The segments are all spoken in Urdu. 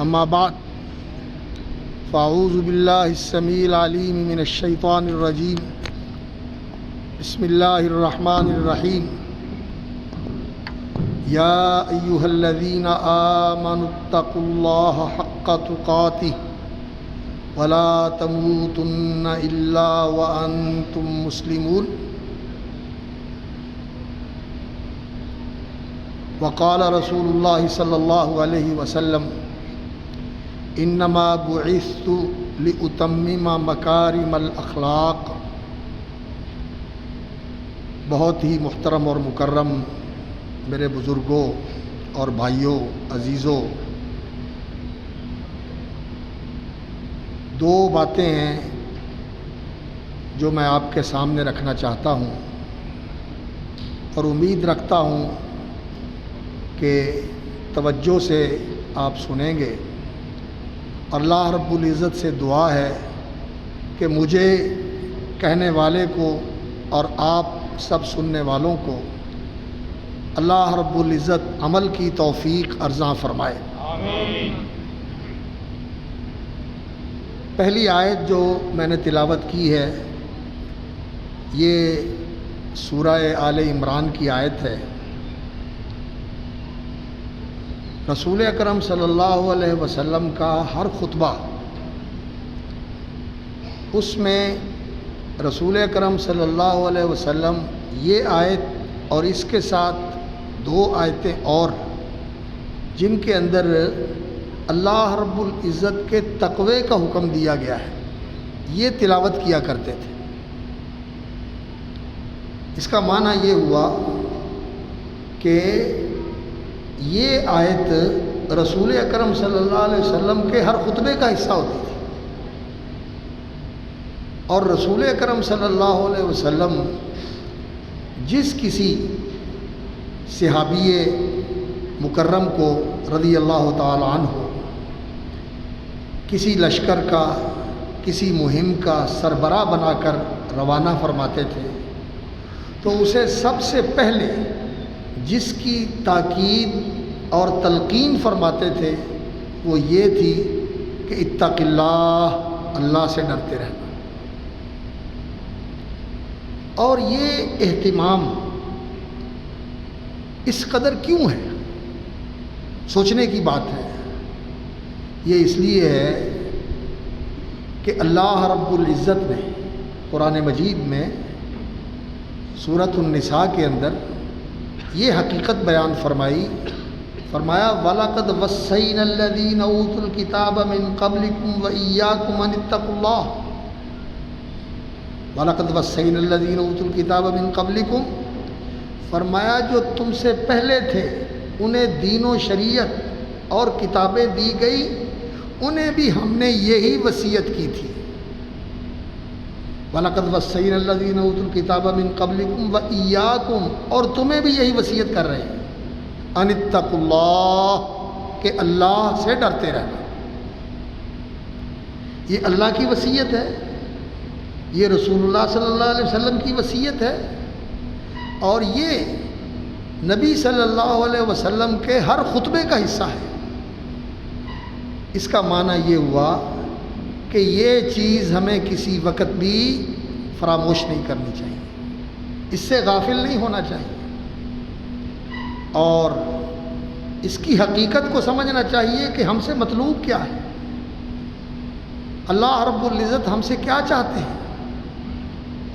اما بعد فاعوذ باللہ السمیع العلیم من الشیطان الرجیم بسم اللہ الرحمن الرحیم یا ایہا الذین آمنوا اتقوا اللہ حق تقاتہ ولا تموتن الا وانتم مسلمون وقال رسول اللہ صلی اللہ علیہ وسلم انما بعثت لاتمم مکارم الاخلاق۔ بہت ہی محترم اور مکرم میرے بزرگوں اور بھائیوں عزیزوں، دو باتیں ہیں جو میں آپ کے سامنے رکھنا چاہتا ہوں اور امید رکھتا ہوں کہ توجہ سے آپ سنیں گے، اور اللہ رب العزت سے دعا ہے کہ مجھے کہنے والے کو اور آپ سب سننے والوں کو اللہ رب العزت عمل کی توفیق عرضاں فرمائے۔ آمین۔ پہلی آیت جو میں نے تلاوت کی ہے یہ سورہ آل عمران کی آیت ہے۔ رسول اکرم صلی اللہ علیہ وسلم کا ہر خطبہ، اس میں رسول اکرم صلی اللہ علیہ وسلم یہ آیت اور اس کے ساتھ دو آیتیں اور جن کے اندر اللہ رب العزت کے تقوی کا حکم دیا گیا ہے، یہ تلاوت کیا کرتے تھے۔ اس کا معنی یہ ہوا کہ یہ آیت رسول اکرم صلی اللہ علیہ وسلم کے ہر خطبے کا حصہ ہوتی تھی، اور رسول اکرم صلی اللہ علیہ وسلم جس کسی صحابی مکرم کو رضی اللہ تعالی عنہ کسی لشکر کا، کسی مہم کا سربراہ بنا کر روانہ فرماتے تھے تو اسے سب سے پہلے جس کی تاکید اور تلقین فرماتے تھے وہ یہ تھی کہ اتق اللہ، اللہ سے ڈرتے رہنا۔ اور یہ اہتمام اس قدر کیوں ہے؟ سوچنے کی بات ہے۔ یہ اس لیے ہے کہ اللہ رب العزت نے قرآن مجید میں سورۃ النساء کے اندر یہ حقیقت بیان فرمایا وَلَقَدْ وَصَّيْنَا الَّذِينَ أُوتُوا الْكِتَابَ مِنْ قَبْلِكُمْ وَإِيَّاكُمْ أَنِ اتَّقُوا اللَّهَ۔ وَلَقَدْ وَصَّيْنَا الَّذِينَ أُوتُوا الْكِتَابَ مِنْ قَبْلِكُمْ، فرمایا جو تم سے پہلے تھے انہیں دین و شریعت اور کتابیں دی گئی، انہیں بھی ہم نے یہی وصیت کی تھی۔ وَلَقَدْ وَصَّيْنَا الَّذِينَ أُوتُوا الْكِتَابَ مِنْ قَبْلِكُمْ وَإِيَّاكُمْ، اور تمہیں بھی یہی وصیت کر رہے ہیں، ان اتقوا اللہ، کہ اللہ سے ڈرتے رہنا۔ یہ اللہ کی وصیت ہے، یہ رسول اللہ صلی اللہ علیہ وسلم کی وصیت ہے، اور یہ نبی صلی اللہ علیہ وسلم کے ہر خطبے کا حصہ ہے۔ اس کا معنی یہ ہوا کہ یہ چیز ہمیں کسی وقت بھی فراموش نہیں کرنی چاہیے، اس سے غافل نہیں ہونا چاہیے، اور اس کی حقیقت کو سمجھنا چاہیے کہ ہم سے مطلوب کیا ہے، اللہ رب العزت ہم سے کیا چاہتے ہیں۔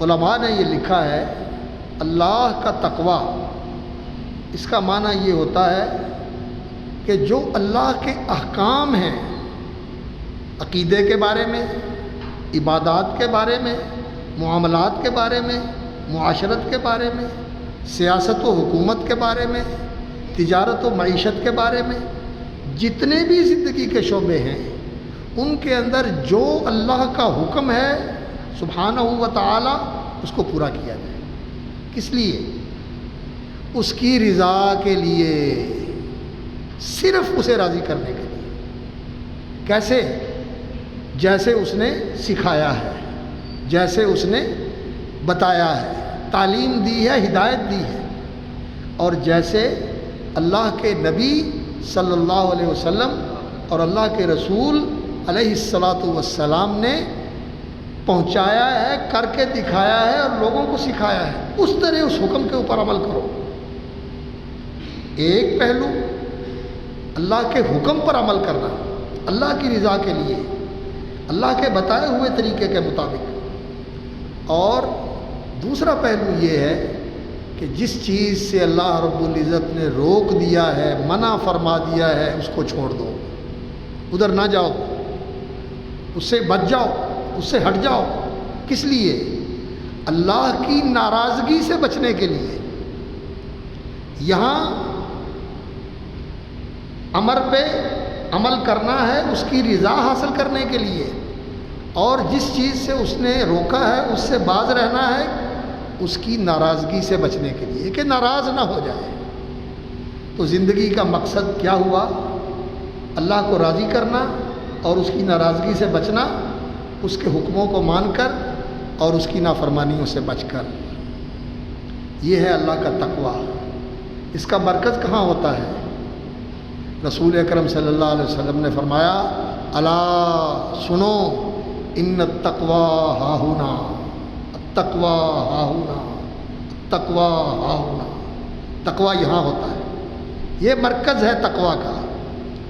علماء نے یہ لکھا ہے اللہ کا تقوی، اس کا معنی یہ ہوتا ہے کہ جو اللہ کے احکام ہیں، عقیدے کے بارے میں، عبادات کے بارے میں، معاملات کے بارے میں، معاشرت کے بارے میں، سیاست و حکومت کے بارے میں، تجارت و معیشت کے بارے میں، جتنے بھی زندگی کے شعبے ہیں ان کے اندر جو اللہ کا حکم ہے سبحانہ و تعالی اس کو پورا کیا جائے۔ کس لیے؟ اس کی رضا کے لیے، صرف اسے راضی کرنے کے لیے۔ کیسے؟ جیسے اس نے سکھایا ہے، جیسے اس نے بتایا ہے، تعلیم دی ہے، ہدایت دی ہے، اور جیسے اللہ کے نبی صلی اللہ علیہ وسلم اور اللہ کے رسول علیہ الصلاۃ والسلام نے پہنچایا ہے، کر کے دکھایا ہے اور لوگوں کو سکھایا ہے، اس طرح اس حکم کے اوپر عمل کرو۔ ایک پہلو اللہ کے حکم پر عمل کرنا، اللہ کی رضا کے لیے، اللہ کے بتائے ہوئے طریقے کے مطابق، اور دوسرا پہلو یہ ہے کہ جس چیز سے اللہ رب العزت نے روک دیا ہے، منع فرما دیا ہے، اس کو چھوڑ دو، ادھر نہ جاؤ، اس سے بچ جاؤ، اس سے ہٹ جاؤ۔ کس لیے؟ اللہ کی ناراضگی سے بچنے کے لیے۔ یہاں امر پہ عمل کرنا ہے اس کی رضا حاصل کرنے کے لیے، اور جس چیز سے اس نے روکا ہے اس سے باز رہنا ہے اس کی ناراضگی سے بچنے کے لیے، کہ ناراض نہ ہو جائے۔ تو زندگی کا مقصد کیا ہوا؟ اللہ کو راضی کرنا اور اس کی ناراضگی سے بچنا، اس کے حکموں کو مان کر اور اس کی نافرمانیوں سے بچ کر۔ یہ ہے اللہ کا تقویٰ۔ اس کا مرکز کہاں ہوتا ہے؟ رسول اکرم صلی اللہ علیہ وسلم نے فرمایا، الا سنو ان التقویٰ ہاہنا، التقویٰ ہاہنا، التقویٰ ہاہنا۔ تقویٰ یہاں ہوتا ہے، یہ مرکز ہے تقویٰ کا،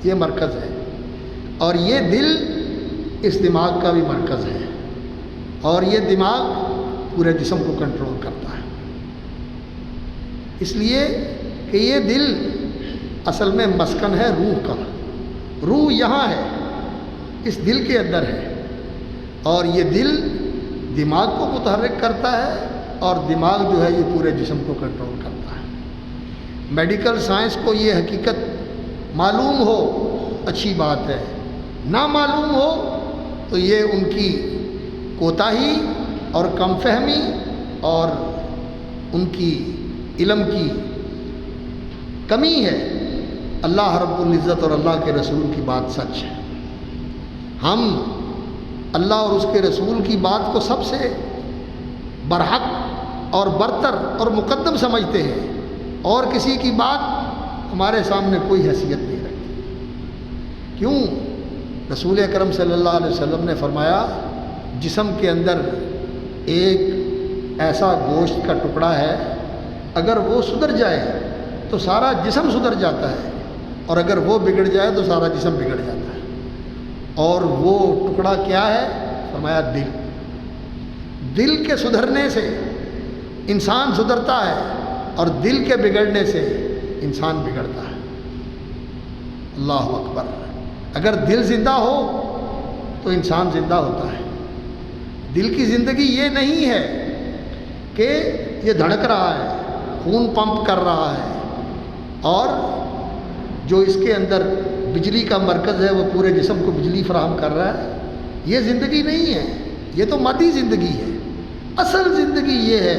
یہ مرکز ہے۔ اور یہ دل اس دماغ کا بھی مرکز ہے، اور یہ دماغ پورے جسم کو کنٹرول کرتا ہے۔ اس لیے کہ یہ دل اصل میں مسکن ہے روح کا، روح یہاں ہے، اس دل کے اندر ہے، اور یہ دل دماغ کو متحرک کرتا ہے، اور دماغ جو ہے یہ پورے جسم کو کنٹرول کرتا ہے۔ میڈیکل سائنس کو یہ حقیقت معلوم ہو اچھی بات ہے، نہ معلوم ہو تو یہ ان کی کوتاہی اور کم فہمی اور ان کی علم کی کمی ہے۔ اللہ رب العزت اور اللہ کے رسول کی بات سچ ہے۔ ہم اللہ اور اس کے رسول کی بات کو سب سے برحق اور برتر اور مقدم سمجھتے ہیں، اور کسی کی بات ہمارے سامنے کوئی حیثیت نہیں رکھتی۔ کیوں؟ رسول اکرم صلی اللہ علیہ وسلم نے فرمایا، جسم کے اندر ایک ایسا گوشت کا ٹکڑا ہے، اگر وہ سدھر جائے تو سارا جسم سدھر جاتا ہے، اور اگر وہ بگڑ جائے تو سارا جسم بگڑ جاتا ہے۔ اور وہ ٹکڑا کیا ہے؟ فرمایا دل۔ دل کے سدھرنے سے انسان سدھرتا ہے، اور دل کے بگڑنے سے انسان بگڑتا ہے۔ اللہ اکبر۔ اگر دل زندہ ہو تو انسان زندہ ہوتا ہے۔ دل کی زندگی یہ نہیں ہے کہ یہ دھڑک رہا ہے، خون پمپ کر رہا ہے، اور جو اس کے اندر بجلی کا مرکز ہے وہ پورے جسم کو بجلی فراہم کر رہا ہے۔ یہ زندگی نہیں ہے، یہ تو مادی زندگی ہے۔ اصل زندگی یہ ہے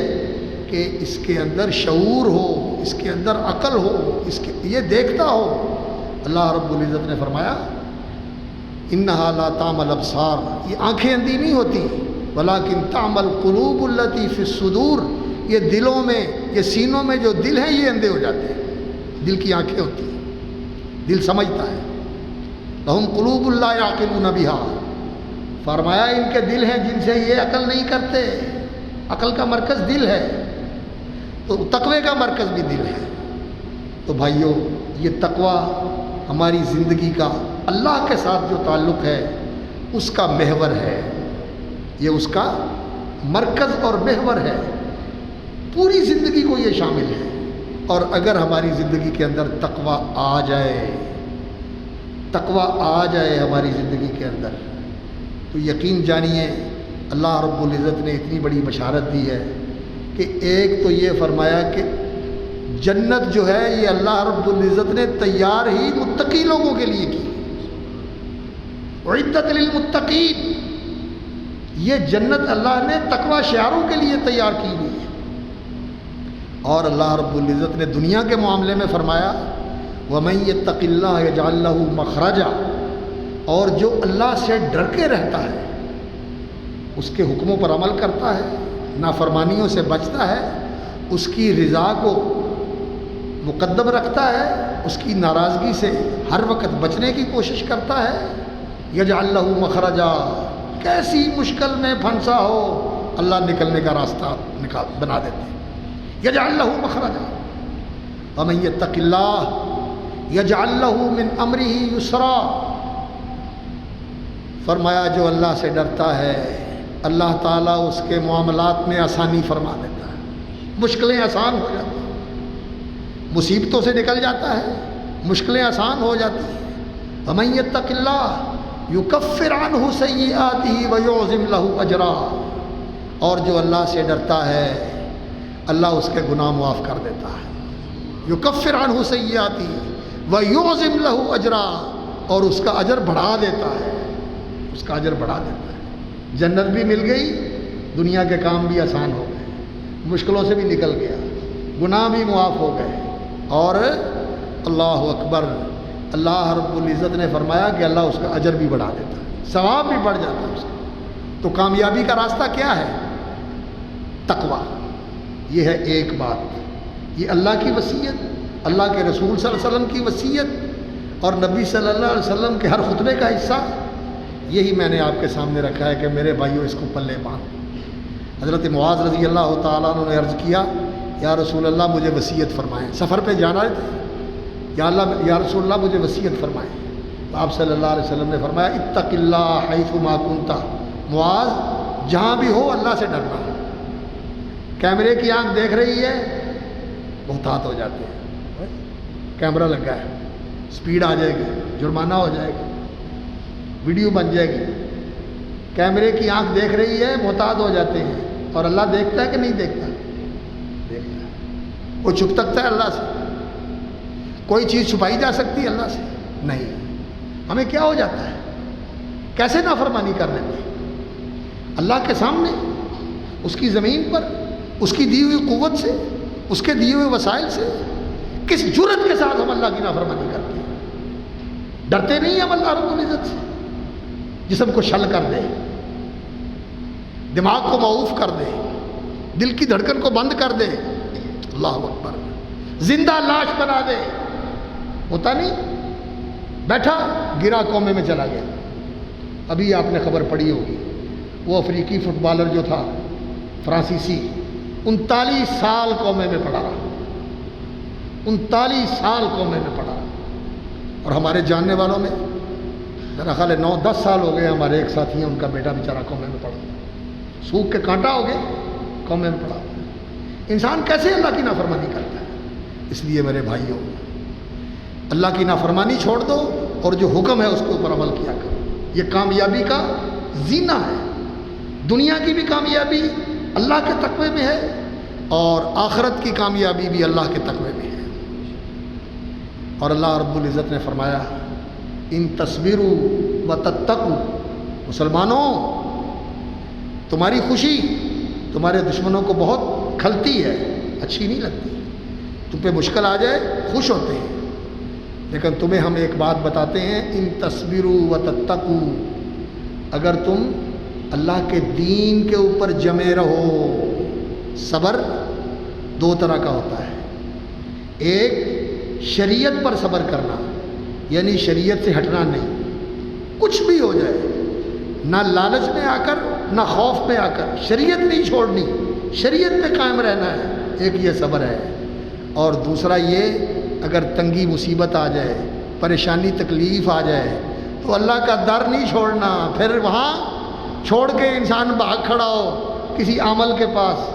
کہ اس کے اندر شعور ہو، اس کے اندر عقل ہو، یہ دیکھتا ہو۔ اللہ رب العزت نے فرمایا، انہا لا تعمل الابصار، یہ آنکھیں اندھی نہیں ہوتی، ولکن تعمل القلوب التی فی الصدور، یہ دلوں میں، یہ سینوں میں جو دل ہیں یہ اندھے ہو جاتے ہیں۔ دل کی آنکھیں ہوتی ہیں، دل سمجھتا ہے۔ لہم قلوب لا یعقلون بہا، فرمایا ان کے دل ہیں جن سے یہ عقل نہیں کرتے۔ عقل کا مرکز دل ہے، تو تقوی کا مرکز بھی دل ہے۔ تو بھائیوں، یہ تقوی ہماری زندگی کا اللہ کے ساتھ جو تعلق ہے اس کا محور ہے، یہ اس کا مرکز اور محور ہے۔ پوری زندگی کو یہ شامل ہے۔ اور اگر ہماری زندگی کے اندر تقوی آ جائے، تقوی آ جائے ہماری زندگی کے اندر، تو یقین جانیے اللہ رب العزت نے اتنی بڑی بشارت دی ہے کہ ایک تو یہ فرمایا کہ جنت جو ہے یہ اللہ رب العزت نے تیار ہی متقی لوگوں کے لیے کی، اعدت للمتقین۔ یہ جنت اللہ نے تقوی شعاروں کے لیے تیار کی ہوئی ہے۔ اور اللہ رب العزت نے دنیا کے معاملے میں فرمایا، وَمَن يَتَّقِ اللَّهَ يَجْعَل لَّهُ مَخْرَجًا، اور جو اللہ سے ڈر کے رہتا ہے، اس کے حکموں پر عمل کرتا ہے، نافرمانیوں سے بچتا ہے، اس کی رضا کو مقدم رکھتا ہے، اس کی ناراضگی سے ہر وقت بچنے کی کوشش کرتا ہے۔ یجعل لہ مخرجا، کیسی مشکل میں پھنسا ہو اللہ نکلنے کا راستہ بنا دیتے ہیں۔ یجعل لہ مخرجا ومن یتق اللہ یجعل لہ من امرہ یسرا، فرمایا جو اللہ سے ڈرتا ہے اللہ تعالیٰ اس کے معاملات میں آسانی فرما دیتا ہے، مشکلیں آسان ہو جاتی ہیں، مصیبتوں سے نکل جاتا ہے، مشکلیں آسان ہو جاتی ہیں۔ ومن یتق اللہ یکفر عنہ سیئاتہ ویعظم لہ اجرا، اور جو اللہ سے ڈرتا ہے اللہ اس کے گناہ معاف کر دیتا ہے۔ یکفر عنہ سیئاتہ ویعظم لہ اجرا، اور اس کا اجر بڑھا دیتا ہے، اس کا اجر بڑھا دیتا ہے۔ جنت بھی مل گئی، دنیا کے کام بھی آسان ہو گئے، مشکلوں سے بھی نکل گیا، گناہ بھی معاف ہو گئے، اور اللہ اکبر، اللہ رب العزت نے فرمایا کہ اللہ اس کا اجر بھی بڑھا دیتا ہے، ثواب بھی بڑھ جاتا ہے اس کا۔ تو کامیابی کا راستہ کیا ہے؟ تقویٰ۔ یہ ہے ایک بات، یہ اللہ کی وصیت، اللہ کے رسول صلی اللہ علیہ وسلم کی وصیت اور نبی صلی اللہ علیہ وسلم کے ہر خطبے کا حصہ، یہی میں نے آپ کے سامنے رکھا ہے کہ میرے بھائیوں اس کو پلے باندھ۔ حضرت معاذ رضی اللہ تعالیٰ عنہ نے عرض کیا یا رسول اللہ مجھے وصیت فرمائیں، سفر پہ جانا تھے، یا رسول اللہ مجھے وصیت فرمائیں۔ تو آپ صلی اللہ علیہ وسلم نے فرمایا اتق اللہ حیث ما کنت، معاذ جہاں بھی ہو اللہ سے ڈرنا۔ کیمرے کی آنکھ دیکھ رہی ہے، محتاط ہو جاتے ہیں، کیمرہ لگا ہے، سپیڈ آ جائے گی، جرمانہ ہو جائے گا، ویڈیو بن جائے گی۔ کیمرے کی آنکھ دیکھ رہی ہے، محتاط ہو جاتے ہیں، اور اللہ دیکھتا ہے کہ نہیں دیکھتا؟ دیکھتا ہے۔ کوئی چھپ سکتا ہے اللہ سے؟ کوئی چیز چھپائی جا سکتی ہے اللہ سے؟ نہیں۔ ہمیں کیا ہو جاتا ہے؟ کیسے نافرمانی کر لیتے ہیں اللہ کے سامنے، اس کی زمین پر، اس کی دی ہوئی قوت سے، اس کے دیے ہوئے وسائل سے، کس جرت کے ساتھ ہم اللہ کی نافرمانی کرتے ہیں؟ ڈرتے نہیں ہم اللہ رب العزت سے؟ جسم کو شل کر دے، دماغ کو معوف کر دے، دل کی دھڑکن کو بند کر دے، اللہ اکبر، زندہ لاش بنا دے، ہوتا نہیں؟ بیٹھا گرا کومے میں چلا گیا۔ ابھی آپ نے خبر پڑھی ہوگی، وہ افریقی فٹ بالر جو تھا فرانسیسی، 39 سال کومے میں پڑا رہا، 39 سال کومے میں پڑا رہا۔ اور ہمارے جاننے والوں میں میرا خیال ہے 9-10 سال ہو گئے، ہمارے ایک ساتھی ہیں، ان کا بیٹا بیچارہ کومے میں پڑا، سوکھ کے کانٹا ہو گئے، کومے میں پڑا۔ انسان کیسے اللہ کی نافرمانی کرتا ہے؟ اس لیے میرے بھائیوں، اللہ کی نافرمانی چھوڑ دو اور جو حکم ہے اس کے اوپر عمل کیا کرو۔ یہ کامیابی کا زینہ ہے۔ دنیا کی بھی کامیابی اللہ کے تقوی میں ہے، اور آخرت کی کامیابی بھی اللہ کے تقوی میں ہے۔ اور اللہ رب العزت نے فرمایا ان تصبروا وتتقوا، مسلمانوں تمہاری خوشی تمہارے دشمنوں کو بہت کھلتی ہے، اچھی نہیں لگتی۔ تم پہ مشکل آ جائے خوش ہوتے ہیں، لیکن تمہیں ہم ایک بات بتاتے ہیں ان تصبروا وتتقوا، اگر تم اللہ کے دین کے اوپر جمے رہو۔ صبر دو طرح کا ہوتا ہے، ایک شریعت پر صبر کرنا، یعنی شریعت سے ہٹنا نہیں، کچھ بھی ہو جائے، نہ لالچ میں آ کر نہ خوف میں آ کر، شریعت نہیں چھوڑنی، شریعت پہ قائم رہنا ہے، ایک یہ صبر ہے۔ اور دوسرا یہ اگر تنگی مصیبت آ جائے، پریشانی تکلیف آ جائے تو اللہ کا در نہیں چھوڑنا، پھر وہاں چھوڑ کے انسان بھاگ کھڑا ہو کسی عامل کے پاس،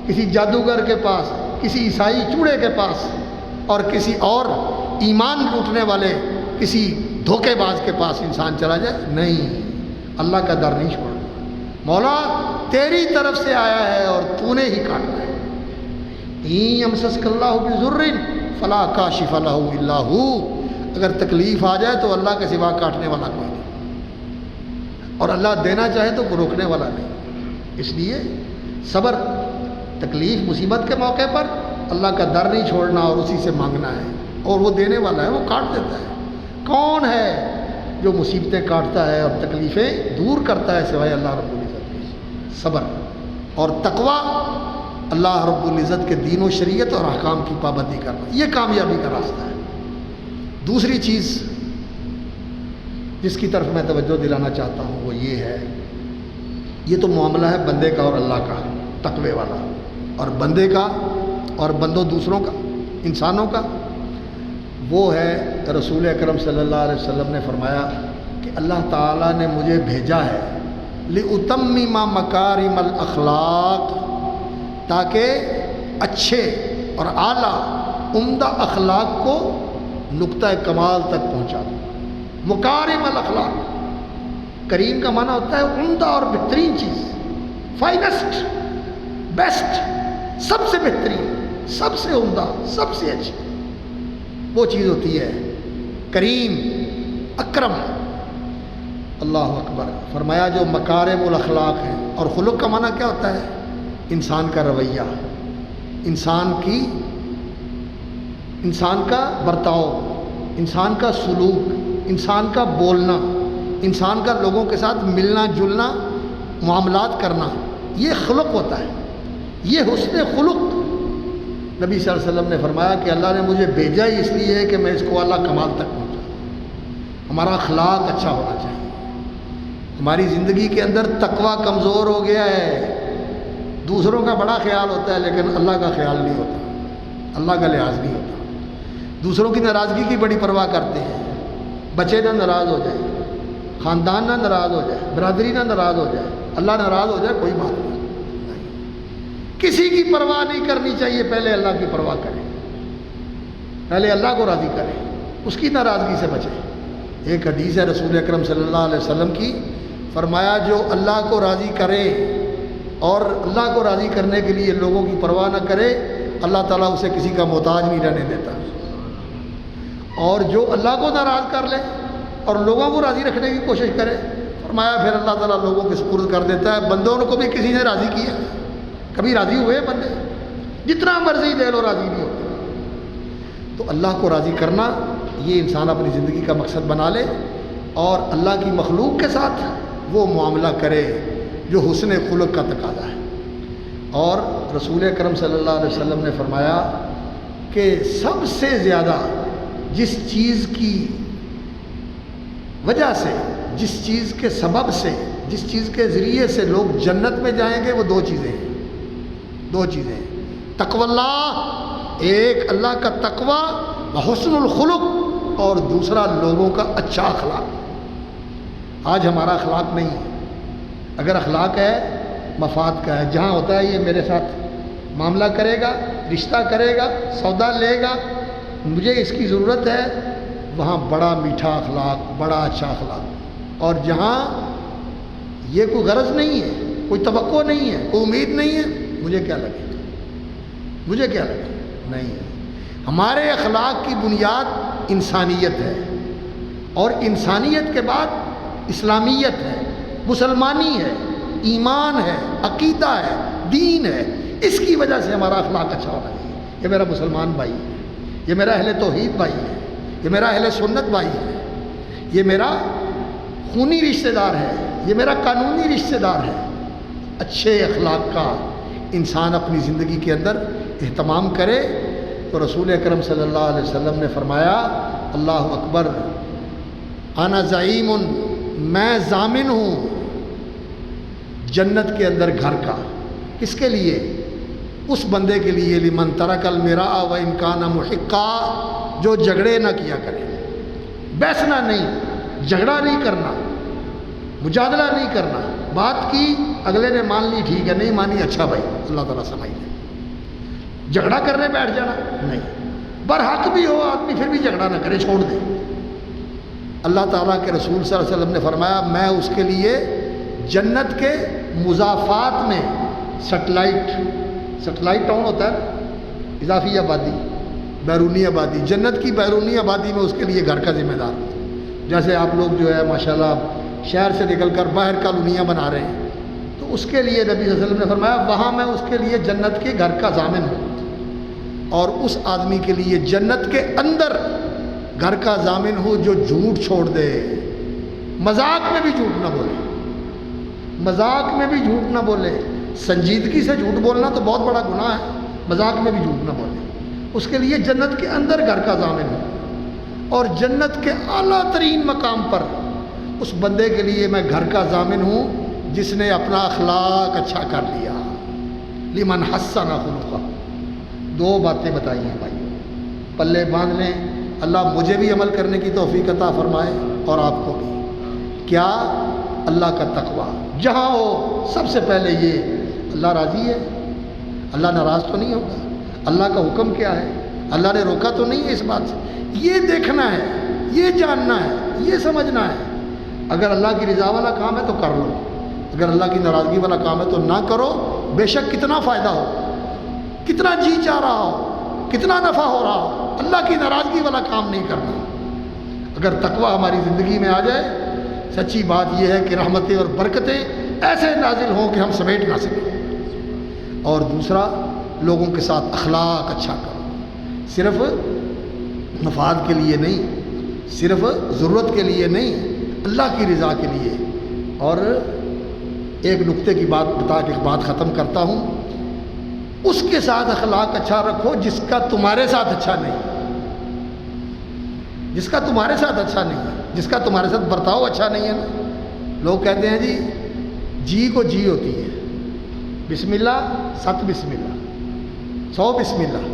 کسی جادوگر کے پاس، کسی عیسائی چوڑے کے پاس، اور کسی اور ایمان لوٹنے والے کسی دھوکے باز کے پاس انسان چلا جائے، نہیں، اللہ کا در نہیں چھوڑنا۔ مولا تیری طرف سے آیا ہے اور تو نے ہی کاٹنا ہے۔ این یمسسک اللہ بضر فلا کاشف لہ الا ہو، اگر تکلیف آ جائے تو اللہ کے سوا کاٹنے والا کوئی نہیں، اور اللہ دینا چاہے تو کوئی روکنے والا نہیں۔ اس لیے صبر، تکلیف مصیبت کے موقع پر اللہ کا در نہیں چھوڑنا اور اسی سے مانگنا ہے، اور وہ دینے والا ہے، وہ کاٹ دیتا ہے۔ کون ہے جو مصیبتیں کاٹتا ہے اور تکلیفیں دور کرتا ہے سوائے اللہ رب العزت کے؟ صبر اور تقویٰ اللہ رب العزت کے دین و شریعت اور احکام کی پابندی کرنا، یہ کامیابی کا راستہ ہے۔ دوسری چیز جس کی طرف میں توجہ دلانا چاہتا ہوں وہ یہ ہے، یہ تو معاملہ ہے بندے کا اور اللہ کا، تقوی والا، اور بندے کا اور بندوں دوسروں کا، انسانوں کا، وہ ہے رسول اکرم صلی اللہ علیہ وسلم نے فرمایا کہ اللہ تعالیٰ نے مجھے بھیجا ہے لِأُتَمِّمَ مَكَارِمَ الْأَخْلَاقِ، تاکہ اچھے اور اعلیٰ عمدہ اخلاق کو نقطہ کمال تک پہنچا دوں۔ مکارم الاخلاق، کریم کا معنی ہوتا ہے عمدہ اور بہترین چیز، فائنسٹ، بیسٹ، سب سے بہترین، سب سے عمدہ، سب سے اچھی وہ چیز ہوتی ہے کریم، اکرم۔ اللہ اکبر۔ فرمایا جو مکارم الاخلاق ہیں، اور خلق کا معنی کیا ہوتا ہے؟ انسان کا رویہ، انسان کا برتاؤ، انسان کا سلوک، انسان کا بولنا، انسان کا لوگوں کے ساتھ ملنا جلنا، معاملات کرنا، یہ خلق ہوتا ہے، یہ حسن خلق۔ نبی صلی اللہ علیہ وسلم نے فرمایا کہ اللہ نے مجھے بھیجا ہی اس لیے ہے کہ میں اس کو اعلیٰ کمال تک پہنچا۔ ہمارا اخلاق اچھا ہونا چاہیے۔ ہماری زندگی کے اندر تقوی کمزور ہو گیا ہے، دوسروں کا بڑا خیال ہوتا ہے لیکن اللہ کا خیال نہیں ہوتا، اللہ کا لحاظ نہیں ہوتا۔ دوسروں کی ناراضگی کی بڑی پرواہ کرتے ہیں، بچے نہ ناراض ہو جائے، خاندان نہ ناراض ہو جائے، برادری نہ ناراض ہو جائے، اللہ ناراض ہو جائے، کوئی بات نہیں، کسی کی پرواہ نہیں کرنی چاہیے، پہلے اللہ کی پرواہ کریں، پہلے اللہ کو راضی کریں، اس کی ناراضگی سے بچیں۔ ایک حدیث ہے رسول اکرم صلی اللہ علیہ وسلم کی، فرمایا جو اللہ کو راضی کرے اور اللہ کو راضی کرنے کے لیے لوگوں کی پرواہ نہ کرے، اللہ تعالیٰ اسے کسی کا محتاج نہیں رہنے دیتا، اور جو اللہ کو ناراض کر لے اور لوگوں کو راضی رکھنے کی کوشش کرے، فرمایا پھر اللہ تعالیٰ لوگوں کے سپرد کر دیتا ہے۔ بندوں کو بھی کسی نے راضی کیا؟ کبھی راضی ہوئے بندے؟ جتنا مرضی دے لو راضی نہیں ہوتے۔ تو اللہ کو راضی کرنا یہ انسان اپنی زندگی کا مقصد بنا لے، اور اللہ کی مخلوق کے ساتھ وہ معاملہ کرے جو حسن خلق کا تقاضا ہے۔ اور رسول اکرم صلی اللہ علیہ وسلم نے فرمایا کہ سب سے زیادہ جس چیز کی وجہ سے، جس چیز کے سبب سے، جس چیز کے ذریعے سے لوگ جنت میں جائیں گے، وہ دو چیزیں ہیں، تقوی اللہ، ایک اللہ کا تقوی وحسن الخلق، اور دوسرا لوگوں کا اچھا اخلاق۔ آج ہمارا اخلاق نہیں ہے۔ اگر اخلاق ہے مفاد کا ہے، جہاں ہوتا ہے یہ میرے ساتھ معاملہ کرے گا، رشتہ کرے گا، سودا لے گا، مجھے اس کی ضرورت ہے، وہاں بڑا میٹھا اخلاق، بڑا اچھا اخلاق۔ اور جہاں یہ کوئی غرض نہیں ہے، کوئی توقع نہیں ہے، کوئی امید نہیں ہے، مجھے کیا لگے نہیں ہے۔ ہمارے اخلاق کی بنیاد انسانیت ہے، اور انسانیت کے بعد اسلامیت ہے، مسلمانی ہے، ایمان ہے، عقیدہ ہے، دین ہے۔ اس کی وجہ سے ہمارا اخلاق اچھا ہونا چاہیے۔ یہ میرا مسلمان بھائی ہے، یہ میرا اہل توحید بھائی ہے، یہ میرا اہل سنت بھائی ہے، یہ میرا خونی رشتہ دار ہے، یہ میرا قانونی رشتہ دار ہے۔ اچھے اخلاق کا انسان اپنی زندگی کے اندر اہتمام کرے تو رسول اکرم صلی اللہ علیہ وسلم نے فرمایا، اللہ اکبر، انا زعیم، میں ضامن ہوں جنت کے اندر گھر کا۔ کس کے لیے؟ اس بندے کے لیے، لمن ترک المراء وان کان محقا، جو جھگڑے نہ کیا کرے، بیسنا نہیں، جھگڑا نہیں کرنا، مجادلہ نہیں کرنا، بات کی اگلے نے مان لی ٹھیک ہے، نہیں مانی اچھا بھائی اللہ تعالیٰ سمجھ لے، جھگڑا کرنے بیٹھ جانا نہیں، برحق بھی ہو آدمی پھر بھی جھگڑا نہ کرے، چھوڑ دے۔ اللہ تعالیٰ کے رسول صلی اللہ علیہ وسلم نے فرمایا میں اس کے لیے جنت کے مضافات میں سیٹلائٹ ٹاؤن ہوتا ہے، اضافی آبادی، بیرونی آبادی، جنت کی بیرونی آبادی میں اس کے لیے گھر کا ذمہ دار ہوتا ہے۔ جیسے آپ لوگ جو ہے ماشاءاللہ شہر سے نکل کر باہر کالونیاں بنا رہے ہیں، تو اس کے لیے نبی صلی اللہ علیہ وسلم نے فرمایا وہاں میں اس کے لیے جنت کے گھر کا ضامن ہوں، اور اس آدمی کے لیے جنت کے اندر گھر کا ضامن ہوں جو جھوٹ چھوڑ دے، مذاق میں بھی جھوٹ نہ بولے، مذاق میں بھی جھوٹ نہ بولے، سنجیدگی سے جھوٹ بولنا تو بہت بڑا گناہ ہے، مذاق میں بھی جھوٹ نہ بولے۔ اس کے لیے جنت کے اندر گھر کا ضامن ہو، اور جنت کے اعلیٰ ترین مقام پر اس بندے کے لیے میں گھر کا ضامن ہوں جس نے اپنا اخلاق اچھا کر لیا۔ لمن حسن خلقہ، دو باتیں بتائی ہیں بھائی، پلے باندھ لیں، اللہ مجھے بھی عمل کرنے کی توفیق عطا فرمائے اور آپ کو بھی۔ کیا؟ اللہ کا تقوی جہاں ہو سب سے پہلے یہ اللہ راضی ہے، اللہ ناراض تو نہیں ہوگا، اللہ کا حکم کیا ہے، اللہ نے روکا تو نہیں ہے اس بات سے، یہ دیکھنا ہے، یہ جاننا ہے، یہ سمجھنا ہے۔ اگر اللہ کی رضا والا کام ہے تو کر لو، اگر اللہ کی ناراضگی والا کام ہے تو نہ کرو، بے شک کتنا فائدہ ہو، کتنا جی چاہ رہا ہو، کتنا نفع ہو رہا ہو، اللہ کی ناراضگی والا کام نہیں کرنا۔ اگر تقوی ہماری زندگی میں آ جائے، سچی بات یہ ہے کہ رحمتیں اور برکتیں ایسے نازل ہوں کہ ہم سمیٹ نہ سکیں۔ اور دوسرا، لوگوں کے ساتھ اخلاق اچھا کرو، صرف مفاد کے لیے نہیں، صرف ضرورت کے لیے نہیں، اللہ کی رضا کے لیے۔ اور ایک نقطے کی بات بتا کے بات ختم کرتا ہوں، اس کے ساتھ اخلاق اچھا رکھو جس کا تمہارے ساتھ اچھا نہیں، جس کا تمہارے ساتھ اچھا نہیں ہے، جس کا تمہارے ساتھ برتاؤ اچھا نہیں ہے نا۔ لوگ کہتے ہیں جی کو جی ہوتی ہے، بسم اللہ 7 بسم اللہ 100 بسم اللہ۔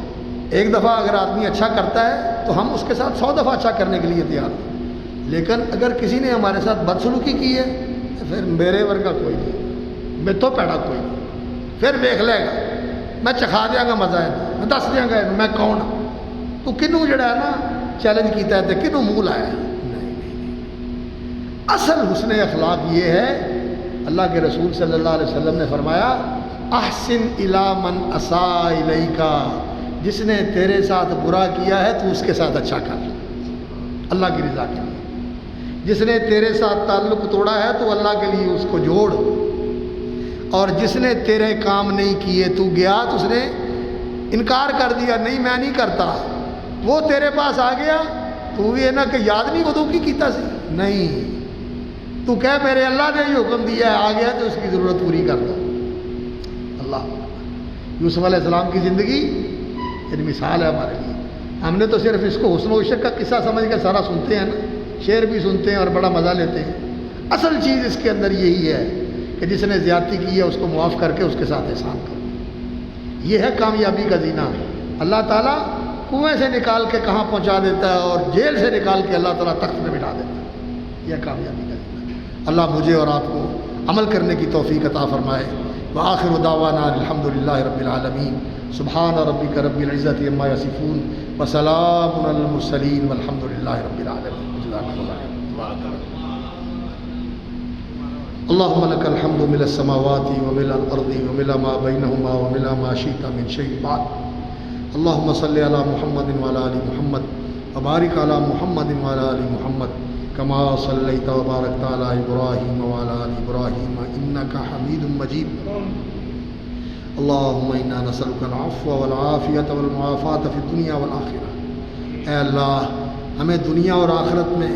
ایک دفعہ اگر آدمی اچھا کرتا ہے تو ہم اس کے ساتھ 100 دفعہ اچھا کرنے کے لیے تیار ہیں، لیکن اگر کسی نے ہمارے ساتھ بدسلوکی کی ہے تو پھر میرے ورگا کوئی نہیں، میں تو پیڑا کوئی نہیں، پھر دیکھ لے گا، میں چکھا دیا گا مزہ ہے، میں دس دیا گا میں کون ہوں، تو کنوں جڑا ہے نا چیلنج کیتا ہے تو کنوں منہ لایا ہے۔ اصل حسن اخلاق یہ ہے، اللہ کے رسول صلی اللہ علیہ وسلم نے فرمایا احسن الی من اساء الیک، جس نے تیرے ساتھ برا کیا ہے تو اس کے ساتھ اچھا کر، اللہ کی رضا کے لیے۔ جس نے تیرے ساتھ تعلق توڑا ہے تو اللہ کے لیے اس کو جوڑ، اور جس نے تیرے کام نہیں کیے تو گیا تو اس نے انکار کر دیا، نہیں میں نہیں کرتا، وہ تیرے پاس آ گیا تو بھی ہے نا کہ یاد نہیں وہ کی کیتا سی، نہیں تو کہہ میرے اللہ نے یہ حکم دیا ہے، آ گیا تو اس کی ضرورت پوری کر دو۔ اللہ، یوسف علیہ السلام کی زندگی ایک مثال ہے ہمارے لیے۔ ہم نے تو صرف اس کو حسن و عشق کا قصہ سمجھ کے سارا سنتے ہیں نا، شعر بھی سنتے ہیں اور بڑا مزہ لیتے ہیں۔ اصل چیز اس کے اندر یہی ہے کہ جس نے زیادتی کی ہے اس کو معاف کر کے اس کے ساتھ احسان کرو، یہ ہے کامیابی کا زینہ۔ اللہ تعالیٰ کنویں سے نکال کے کہاں پہنچا دیتا ہے اور جیل سے نکال کے اللہ تعالیٰ تخت میں بٹھا دیتا ہے، یہ کامیابی کا زینہ۔ اللہ مجھے اور آپ کو عمل کرنے کی توفیق عطا فرمائے۔ وآخر دعوانا الحمدللہ رب العالمین، سبحان ربک رب العزت عما یصفون، وسلام علی المرسلین، والحمدللہ رب العالمین۔ جزاکم اللہ خیر۔ اللہم لک الحمد ملء السماوات وملء الارض وملء ما بینہما وملء ما شئت من شیء بعد۔ اللہم صلی علی محمد وعلی آل محمد وبارک علی محمد وعلی آل محمد کما صلیت وبارکت علی ابراہیم وعلی آل ابراہیم انک حمید مجید۔ اللہم انا نسألک العفو والعافیۃ والمعافاۃ فی الدنیا والآخرہ۔ اے اللہ ہمیں دنیا اور آخرت میں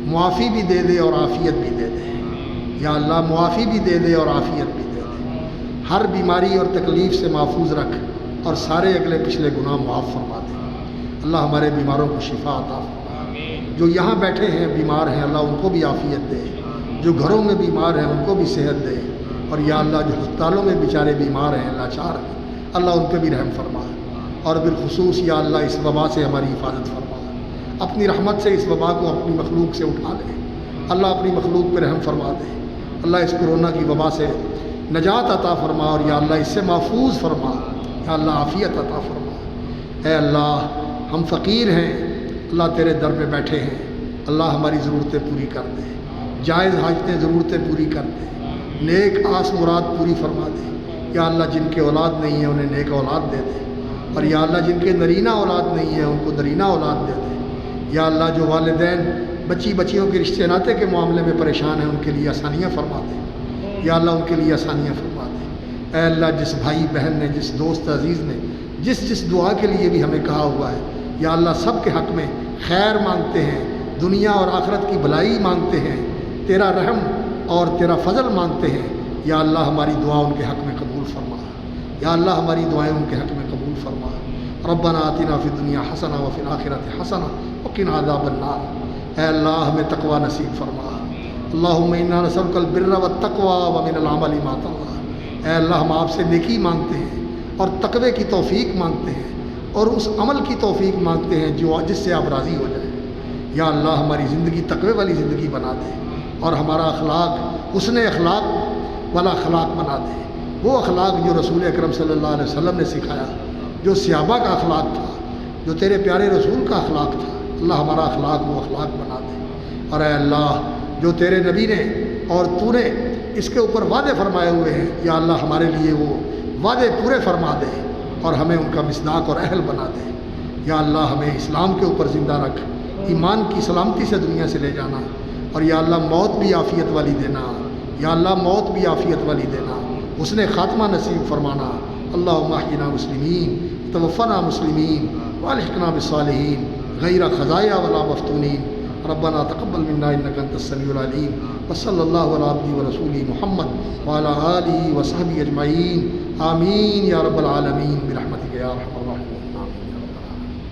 معافی بھی دے دے اور عافیت بھی دے دے، یا اللہ معافی بھی دے دے اور عافیت بھی دے دے، ہر بیماری اور تکلیف سے محفوظ رکھ اور سارے اگلے پچھلے گناہ معاف فرما دے۔ اللہ ہمارے بیماروں کو شفا عطا فرما، جو یہاں بیٹھے ہیں بیمار ہیں اللہ ان کو بھی عافیت دے، جو گھروں میں بیمار ہیں ان کو بھی صحت دے، اور یا اللہ جو ہسپتالوں میں بیچارے بیمار ہیں لاچار ہیں اللہ ان پہ بھی رحم فرما، اور بالخصوص یا اللہ اس وبا سے ہماری حفاظت فرما، اپنی رحمت سے اس وبا کو اپنی مخلوق سے اٹھا لے، اللہ اپنی مخلوق پہ رحم فرما دے، اللہ اس کورونا کی وبا سے نجات عطا فرما، اور یا اللہ اس سے محفوظ فرما، یا اللہ عافیت عطا فرما۔ اے اللہ ہم فقیر ہیں، اللہ تیرے در پہ بیٹھے ہیں، اللہ ہماری ضرورتیں پوری کر دے، جائز حاجتیں ضرورتیں پوری کر دے، نیک آس مراد پوری فرما دے۔ یا اللہ جن کے اولاد نہیں ہے انہیں نیک اولاد دے دے، اور یا اللہ جن کے نرینہ اولاد نہیں ہے ان کو نرینہ اولاد دے دے۔ یا اللہ جو والدین بچیوں کے رشتے ناطے کے معاملے میں پریشان ہیں ان کے لیے آسانیاں فرما دے، یا اللہ ان کے لیے آسانیاں فرما دے۔ اے اللہ جس بھائی بہن نے، جس دوست عزیز نے جس دعا کے لیے بھی ہمیں کہا ہوا ہے، یا اللہ سب کے حق میں خیر مانگتے ہیں، دنیا اور آخرت کی بھلائی مانگتے ہیں، تیرا رحم اور تیرا فضل مانگتے ہیں، یا اللہ ہماری دعا ان کے حق میں قبول یا اللہ ہماری دعائیں ان کے حق میں قبول فرما۔ ربنا آتنا فی الدنیا حسنہ وفی الآخرۃ حسنہ وقنا عذاب النار۔ اے اللہ ہمیں تقوی نصیب فرما۔ اللہم انا نسألک البر والتقوی ومن العمل ما ترضى۔ اے اللہ ہم آپ سے نیکی مانگتے ہیں اور تقوی کی توفیق مانگتے ہیں اور اس عمل کی توفیق مانگتے ہیں جس سے آپ راضی ہو جائیں۔ یا اللہ ہماری زندگی تقوی والی زندگی بنا دے اور ہمارا اخلاق حسن اخلاق والا اخلاق بنا دے، وہ اخلاق جو رسول اکرم صلی اللہ علیہ وسلم نے سکھایا، جو صحابہ کا اخلاق تھا، جو تیرے پیارے رسول کا اخلاق تھا۔ اللہ ہمارا اخلاق وہ اخلاق بنا دے۔ اور اے اللہ جو تیرے نبی نے اور تو نے اس کے اوپر وعدے فرمائے ہوئے ہیں، یا اللہ ہمارے لیے وہ وعدے پورے فرما دے اور ہمیں ان کا مصداق اور اہل بنا دے۔ یا اللہ ہمیں اسلام کے اوپر زندہ رکھ، ایمان کی سلامتی سے دنیا سے لے جانا، اور یا اللہ موت بھی عافیت والی دینا، یا اللہ موت بھی عافیت والی دینا، حسن خاتمہ نصیب فرمانا۔ اللہم احینا مسلمین توفنا مسلمین والحقنا بالصالحین غیر خزایا ولا مفتونین۔ ربنا تقبل منا انک انت السمیع العلیم، وصلی اللہ علی عبدہ ورسولہ محمد وعلی آلہ وصحبہ اجمعین، آمین یا رب العالمین برحمتک یا ارحم الراحمین۔